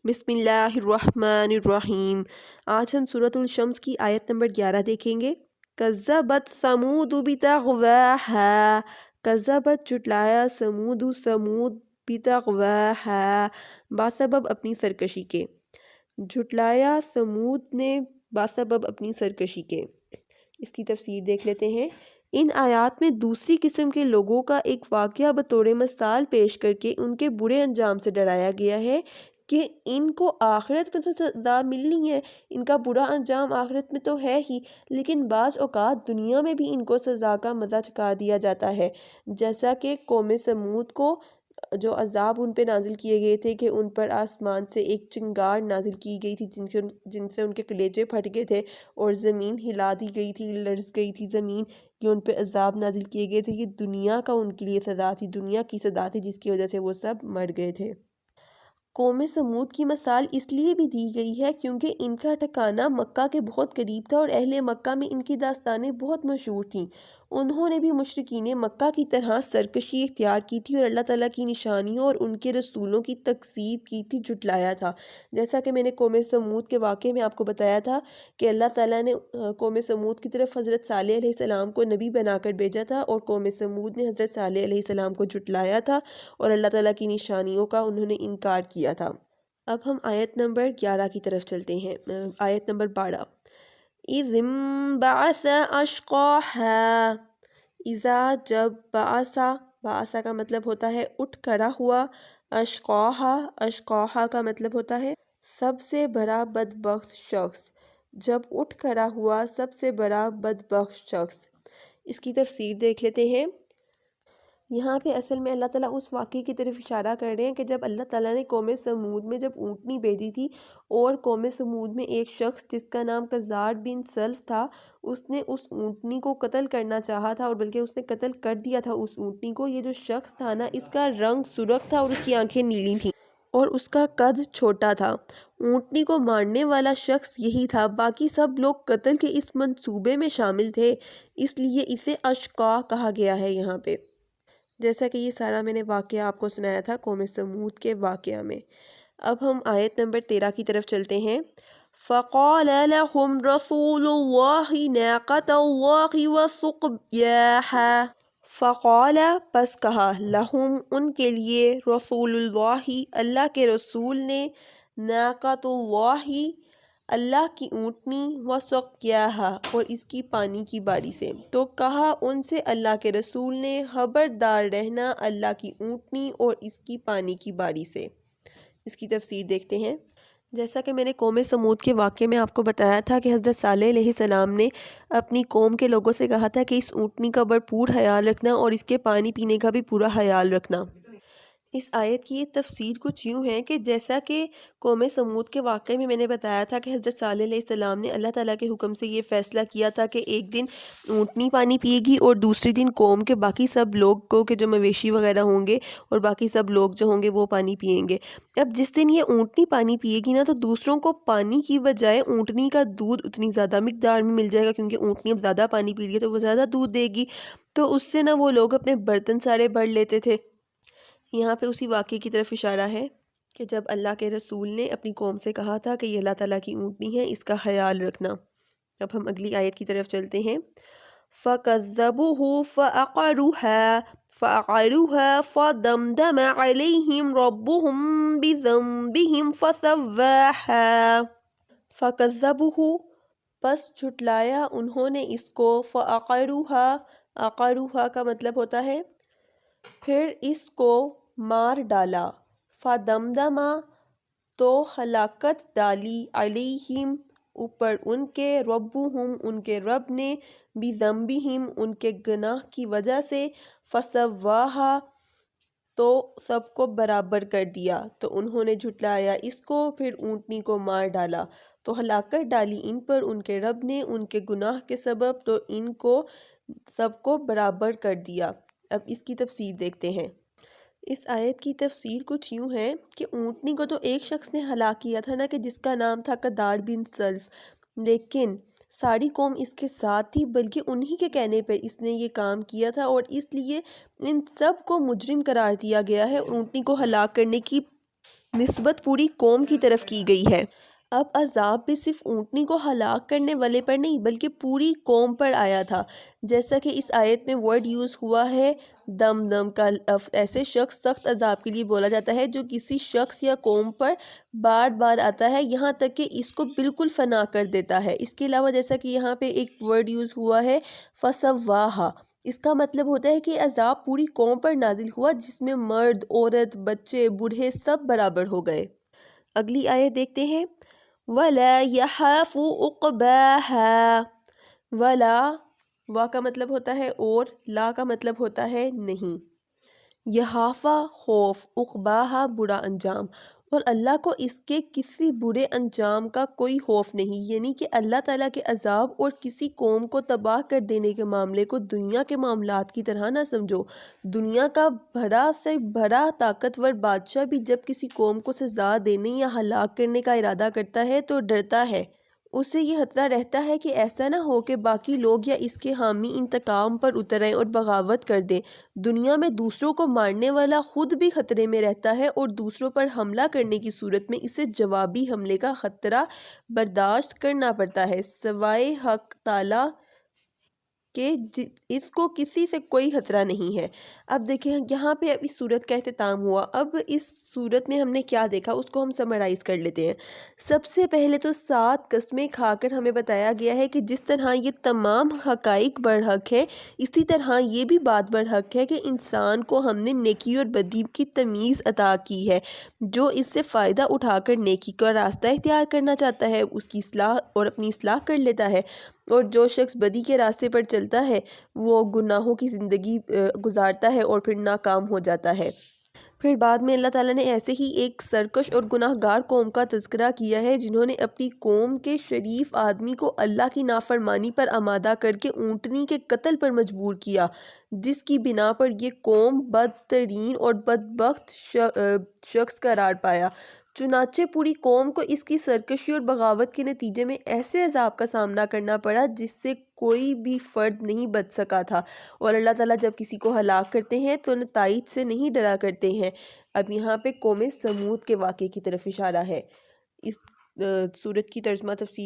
بسم اللہ الرحمن الرحیم۔ آج ہم سورۃ الشمس کی آیت نمبر 11 دیکھیں گے۔ کذبت ثمود بطغواہا، کذبت جھٹلایا سمود بطغواہا باسبب اپنی سرکشی کے، جھٹلایا سمود نے باسبب اپنی سرکشی کے۔ اس کی تفسیر دیکھ لیتے ہیں۔ ان آیات میں دوسری قسم کے لوگوں کا ایک واقعہ بطور مثال پیش کر کے ان کے برے انجام سے ڈرایا گیا ہے کہ ان کو آخرت میں تو سزا ملنی ہے، ان کا برا انجام آخرت میں تو ہے ہی، لیکن بعض اوقات دنیا میں بھی ان کو سزا کا مزہ چکھا دیا جاتا ہے، جیسا کہ قوم سمود کو جو عذاب ان پہ نازل کیے گئے تھے کہ ان پر آسمان سے ایک چنگار نازل کی گئی تھی جن سے ان کے کلیجے پھٹ گئے تھے اور زمین ہلا دی گئی تھی، لرز گئی تھی زمین، کہ ان پہ عذاب نازل کیے گئے تھے۔ یہ دنیا کا ان کے لیے سزا تھی، دنیا کی سزا تھی جس کی وجہ سے وہ سب مر گئے تھے۔ قوم سمود کی مثال اس لیے بھی دی گئی ہے کیونکہ ان کا ٹھکانہ مکہ کے بہت قریب تھا اور اہل مکہ میں ان کی داستانیں بہت مشہور تھیں۔ انہوں نے بھی مشرکین مکہ کی طرح سرکشی اختیار کی تھی اور اللہ تعالیٰ کی نشانیوں اور ان کے رسولوں کی تکذیب کی تھی، جھٹلایا تھا۔ جیسا کہ میں نے قوم سمود کے واقعے میں آپ کو بتایا تھا کہ اللہ تعالیٰ نے قوم سمود کی طرف حضرت صالح علیہ السلام کو نبی بنا کر بھیجا تھا اور قوم سمود نے حضرت صالح علیہ السلام کو جھٹلایا تھا اور اللہ تعالیٰ کی نشانیوں کا انہوں نے انکار کیا تھا۔ اب ہم آیت نمبر 11 کی طرف چلتے ہیں۔ آیت نمبر 12۔ اِذِ انبعث اشقاہا، اذا جب بعث کا مطلب ہوتا ہے اٹھ کھڑا ہوا، اشقاہا کا مطلب ہوتا ہے سب سے بڑا بدبخت شخص، جب اٹھ کھڑا ہوا سب سے بڑا بدبخت شخص۔ اس کی تفسیر دیکھ لیتے ہیں۔ یہاں پہ اصل میں اللہ تعالیٰ اس واقعے کی طرف اشارہ کر رہے ہیں کہ جب اللہ تعالیٰ نے قوم سمود میں جب اونٹنی بھیجی تھی اور قوم سمود میں ایک شخص جس کا نام قزار بن سلف تھا، اس نے اس اونٹنی کو قتل کرنا چاہا تھا اور بلکہ اس نے قتل کر دیا تھا اس اونٹنی کو۔ یہ جو شخص تھا نا، اس کا رنگ سرخ تھا اور اس کی آنکھیں نیلی تھیں اور اس کا قد چھوٹا تھا۔ اونٹنی کو مارنے والا شخص یہی تھا، باقی سب لوگ قتل کے اس منصوبے میں شامل تھے، اس لیے اسے اشقا کہا گیا ہے یہاں پہ۔ جیسا کہ یہ سارا میں نے واقعہ آپ کو سنایا تھا قوم سمود کے واقعہ میں۔ اب ہم آیت نمبر 13 کی طرف چلتے ہیں۔ فَقَالَ لَهُمْ رَسُولُ اللَّهِ نَاقَةَ اللَّهِ وَسُقْيَاهَا، فَقَالَ پس کہا، لَهُمْ ان کے لیے، رسول اللہ اللہ کے رسول نے، نَاقَةُ اللَّهِ اللہ کی اونٹنی، وَسُقْيَاهَا اور اس کی پانی کی باری سے، تو کہا ان سے اللہ کے رسول نے خبردار رہنا اللہ کی اونٹنی اور اس کی پانی کی باری سے۔ اس کی تفسیر دیکھتے ہیں۔ جیسا کہ میں نے قوم سمود کے واقعے میں آپ کو بتایا تھا کہ حضرت صالح علیہ السلام نے اپنی قوم کے لوگوں سے کہا تھا کہ اس اونٹنی کا بھرپور خیال رکھنا اور اس کے پانی پینے کا بھی پورا خیال رکھنا۔ اس آیت کی تفسیر کچھ یوں ہے کہ جیسا کہ قوم سمود کے واقعے میں نے بتایا تھا کہ حضرت صالح علیہ السلام نے اللہ تعالیٰ کے حکم سے یہ فیصلہ کیا تھا کہ ایک دن اونٹنی پانی پیے گی اور دوسرے دن قوم کے باقی سب لوگ کو کہ جو مویشی وغیرہ ہوں گے اور باقی سب لوگ جو ہوں گے وہ پانی پئیں گے۔ اب جس دن یہ اونٹنی پانی پیے گی نا، تو دوسروں کو پانی کی بجائے اونٹنی کا دودھ اتنی زیادہ مقدار میں مل جائے گا، کیونکہ اونٹنی اب زیادہ پانی پی رہی ہے تو وہ زیادہ دودھ دے گی، تو اس سے نا وہ لوگ اپنے برتن سارے بھر لیتے تھے۔ یہاں پہ اسی واقعے کی طرف اشارہ ہے کہ جب اللہ کے رسول نے اپنی قوم سے کہا تھا کہ یہ اللہ تعالیٰ کی اونٹنی ہے، اس کا خیال رکھنا۔ اب ہم اگلی آیت کی طرف چلتے ہیں۔ فَكَذَّبُوهُ فَعَقَرُوهَا فَدَمْدَمَ عَلَيْهِمْ رَبُّهُمْ بِذَنبِهِمْ فَسَوَّاهَا، فَكَذَّبُوهُ پس جھٹلایا انہوں نے اس کو، فَعَقَرُوهَا عَقَرُوهَا کا مطلب ہوتا ہے پھر اس کو مار ڈالا، فَدَمْدَمَ تو ہلاکت ڈالی، علیہم اوپر ان کے، ربہم ان کے رب نے، بذنبہم ان کے گناہ کی وجہ سے، فسواہا تو سب کو برابر کر دیا، تو انہوں نے جھٹلایا اس کو پھر اونٹنی کو مار ڈالا، تو ہلاکت ڈالی ان پر ان کے رب نے ان کے گناہ کے سبب، تو ان کو سب کو برابر کر دیا۔ اب اس کی تفسیر دیکھتے ہیں۔ اس آیت کی تفسیر کچھ یوں ہے کہ اونٹنی کو تو ایک شخص نے ہلاک کیا تھا نا، کہ جس کا نام تھا قزار بن سلف، لیکن ساری قوم اس کے ساتھ تھی، بلکہ انہی کے کہنے پہ اس نے یہ کام کیا تھا اور اس لیے ان سب کو مجرم قرار دیا گیا ہے اونٹنی کو ہلاک کرنے کی نسبت پوری قوم کی طرف کی گئی ہے۔ اب عذاب بھی صرف اونٹنی کو ہلاک کرنے والے پر نہیں بلکہ پوری قوم پر آیا تھا، جیسا کہ اس آیت میں ورڈ یوز ہوا ہے دم دم کا لفظ ایسے شخص سخت عذاب کے لیے بولا جاتا ہے جو کسی شخص یا قوم پر بار بار آتا ہے یہاں تک کہ اس کو بالکل فنا کر دیتا ہے۔ اس کے علاوہ جیسا کہ یہاں پہ ایک ورڈ یوز ہوا ہے فسواہا، اس کا مطلب ہوتا ہے کہ عذاب پوری قوم پر نازل ہوا جس میں مرد، عورت، بچے، بوڑھے سب برابر ہو گئے۔ اگلی آیت دیکھتے ہیں وَلَا يَحَافُ عُقْبَاهَا، وَلا وا کا مطلب ہوتا ہے اور، لا کا مطلب ہوتا ہے نہیں، یحافہ خوف، عقباہا برا انجام، اور اللہ کو اس کے کسی برے انجام کا کوئی خوف نہیں، یعنی کہ اللہ تعالیٰ کے عذاب اور کسی قوم کو تباہ کر دینے کے معاملے کو دنیا کے معاملات کی طرح نہ سمجھو۔ دنیا کا بڑا سے بڑا طاقتور بادشاہ بھی جب کسی قوم کو سزا دینے یا ہلاک کرنے کا ارادہ کرتا ہے تو ڈرتا ہے، اسے یہ خطرہ رہتا ہے کہ ایسا نہ ہو کہ باقی لوگ یا اس کے حامی انتقام پر اتر آئیں اور بغاوت کر دیں۔ دنیا میں دوسروں کو مارنے والا خود بھی خطرے میں رہتا ہے اور دوسروں پر حملہ کرنے کی صورت میں اسے جوابی حملے کا خطرہ برداشت کرنا پڑتا ہے، سوائے حق تعالیٰ کہ اس کو کسی سے کوئی خطرہ نہیں ہے۔ اب دیکھیں یہاں پہ اب اس صورت کا اختتام ہوا۔ اب اس صورت میں ہم نے کیا دیکھا اس کو ہم سمرائز کر لیتے ہیں۔ سب سے پہلے تو 7 قسمیں کھا کر ہمیں بتایا گیا ہے کہ جس طرح یہ تمام حقائق برحق ہے اسی طرح یہ بھی بات برحق ہے کہ انسان کو ہم نے نیکی اور بدی کی تمیز عطا کی ہے۔ جو اس سے فائدہ اٹھا کر نیکی کا راستہ اختیار کرنا چاہتا ہے اس کی اصلاح اور اپنی اصلاح کر لیتا ہے، اور جو شخص بدی کے راستے پر چلتا ہے وہ گناہوں کی زندگی گزارتا ہے اور پھر ناکام ہو جاتا ہے۔ پھر بعد میں اللہ تعالیٰ نے ایسے ہی ایک سرکش اور گناہ گار قوم کا تذکرہ کیا ہے جنہوں نے اپنی قوم کے شریف آدمی کو اللہ کی نافرمانی پر آمادہ کر کے اونٹنی کے قتل پر مجبور کیا، جس کی بنا پر یہ قوم بدترین اور بدبخت شخص قرار پایا۔ چنانچہ پوری قوم کو اس کی سرکشی اور بغاوت کے نتیجے میں ایسے عذاب کا سامنا کرنا پڑا جس سے کوئی بھی فرد نہیں بچ سکا تھا، اور اللہ تعالیٰ جب کسی کو ہلاک کرتے ہیں تو نتائج سے نہیں ڈرا کرتے ہیں۔ اب یہاں پہ قوم سمود کے واقعے کی طرف اشارہ ہے۔ اس سورت کی ترجمہ تفسیر